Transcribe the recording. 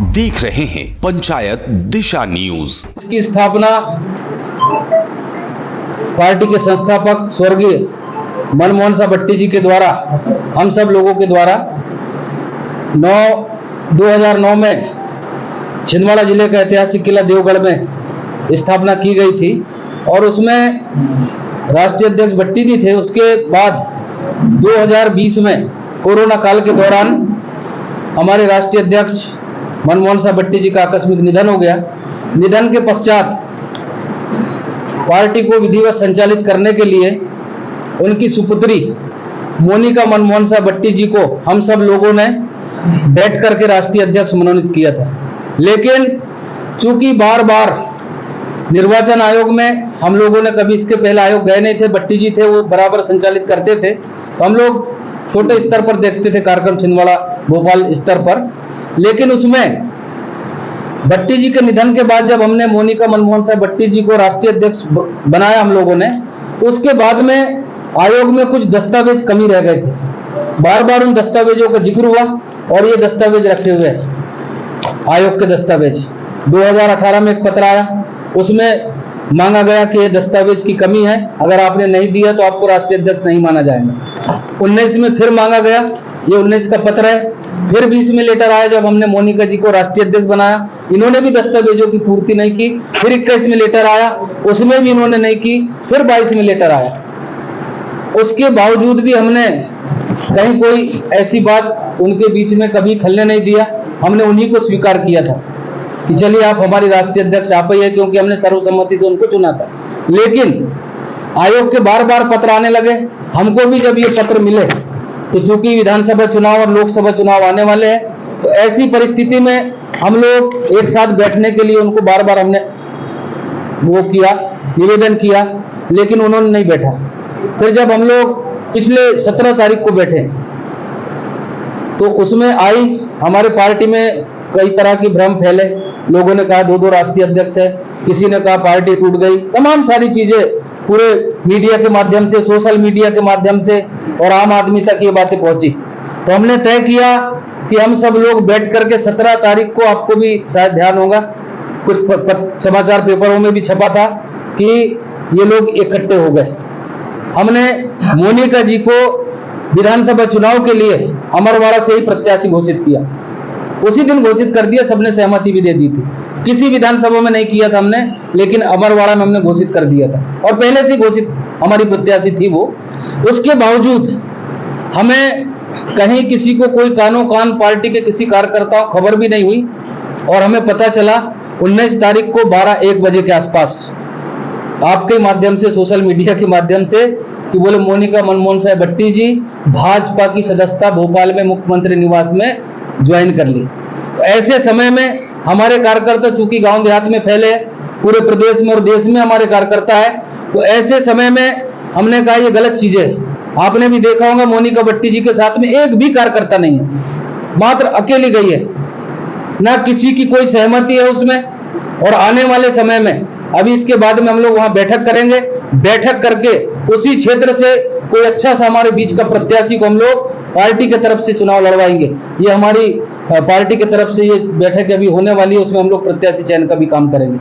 देख रहे हैं पंचायत दिशा न्यूज। इसकी स्थापना पार्टी के संस्थापक स्वर्गीय मनमोहन साहब भट्टी जी के द्वारा, हम सब लोगों के द्वारा 2009 में छिंदवाड़ा जिले का ऐतिहासिक किला देवगढ़ में स्थापना की गई थी और उसमें राष्ट्रीय अध्यक्ष भट्टी जी थे। उसके बाद 2020 में कोरोना काल के दौरान हमारे राष्ट्रीय अध्यक्ष मनमोहन साहब भट्टी जी का आकस्मिक निधन हो गया। निधन के पश्चात पार्टी को विधिवत संचालित करने के लिए उनकी सुपुत्री मोनिका मनमोहन साहब भट्टी जी को हम सब लोगों ने बैठ करके राष्ट्रीय अध्यक्ष मनोनीत किया था। लेकिन चूंकि बार बार निर्वाचन आयोग में हम लोगों ने कभी इसके पहले आयोग गए नहीं थे, भट्टी जी थे वो बराबर संचालित करते थे, तो हम लोग छोटे स्तर पर देखते थे कार्यक्रम छिंदवाड़ा भोपाल स्तर पर। लेकिन उसमें भट्टी जी के निधन के बाद जब हमने मोनिका मनमोहन साहब भट्टी जी को राष्ट्रीय अध्यक्ष बनाया हम लोगों ने, उसके बाद में आयोग में कुछ दस्तावेज कमी रह गए थे। बार बार उन दस्तावेजों का जिक्र हुआ और ये दस्तावेज रखे हुए आयोग के दस्तावेज 2018 में एक पत्र आया, उसमें मांगा गया कि ये दस्तावेज की कमी है, अगर आपने नहीं दिया तो आपको राष्ट्रीय अध्यक्ष नहीं माना जाएगा। 19 में फिर मांगा गया, ये 19 का पत्र है। फिर 20 में लेटर आया जब हमने मोनिका जी को राष्ट्रीय अध्यक्ष बनाया, इन्होंने भी दस्तावेजों की पूर्ति नहीं की। फिर 21 में लेटर आया, उसमें भी इन्होंने नहीं की। फिर 22 में लेटर आया, उसके बावजूद भी हमने कहीं कोई ऐसी बात उनके बीच में कभी खलने नहीं दिया। हमने उन्हीं को स्वीकार किया था कि चलिए आप हमारी राष्ट्रीय अध्यक्ष आप ही है, क्योंकि हमने सर्वसम्मति से उनको चुना था। लेकिन आयोग के बार बार पत्र आने लगे। हमको भी जब ये पत्र मिले तो चूंकि विधानसभा चुनाव और लोकसभा चुनाव आने वाले हैं, तो ऐसी परिस्थिति में हम लोग एक साथ बैठने के लिए उनको बार बार हमने वो किया, निवेदन किया, लेकिन उन्होंने नहीं बैठा। फिर जब हम लोग पिछले 17 तारीख को बैठे तो उसमें आई हमारे पार्टी में कई तरह की भ्रम फैले। लोगों ने कहा 2 राष्ट्रीय अध्यक्ष है, किसी ने कहा पार्टी टूट गई, तमाम सारी चीजें पूरे मीडिया के माध्यम से, सोशल मीडिया के माध्यम से और आम आदमी तक ये बातें पहुंची। तो हमने तय किया कि हम सब लोग बैठ करके 17 तारीख को, आपको भी शायद ध्यान होगा, कुछ समाचार पेपरों में भी छपा था कि ये लोग इकट्ठे हो गए। हमने मोनिका जी को विधानसभा चुनाव के लिए अमरवाड़ा से ही प्रत्याशी घोषित किया। उसी दिन घोषित कर दिया, सबने सहमति भी दे दी थी। किसी विधानसभा में नहीं किया था हमने, लेकिन अमरवाड़ा में हमने घोषित कर दिया था और पहले से घोषित हमारी प्रत्याशी थी वो। उसके बावजूद हमें कहीं किसी को कोई कानो कान पार्टी के किसी कार्यकर्ता खबर भी नहीं हुई और हमें पता चला 19 तारीख को 12-1 बजे के आसपास आपके माध्यम से, सोशल मीडिया के माध्यम से, कि बोले मोनिका मनमोहन साहब भट्टी जी भाजपा की सदस्यता भोपाल में मुख्यमंत्री निवास में ज्वाइन कर ली। तो ऐसे समय में हमारे कार्यकर्ता चूंकि गांव देहात में फैले, पूरे प्रदेश में और देश में हमारे कार्यकर्ता है, तो ऐसे समय में हमने कहा ये गलत चीज है। आपने भी देखा होगा मोनिका भट्टी जी के साथ में एक भी कार्यकर्ता नहीं है, मात्र अकेली गई है, ना किसी की कोई सहमति है उसमें। और आने वाले समय में अभी इसके बाद में हम लोग वहां बैठक करेंगे, बैठक करके उसी क्षेत्र से कोई अच्छा सा हमारे बीच का प्रत्याशी को हम लोग पार्टी की तरफ से चुनाव लड़वाएंगे। ये हमारी पार्टी की तरफ से ये बैठक अभी होने वाली है, उसमें हम लोग प्रत्याशी चयन का भी काम करेंगे।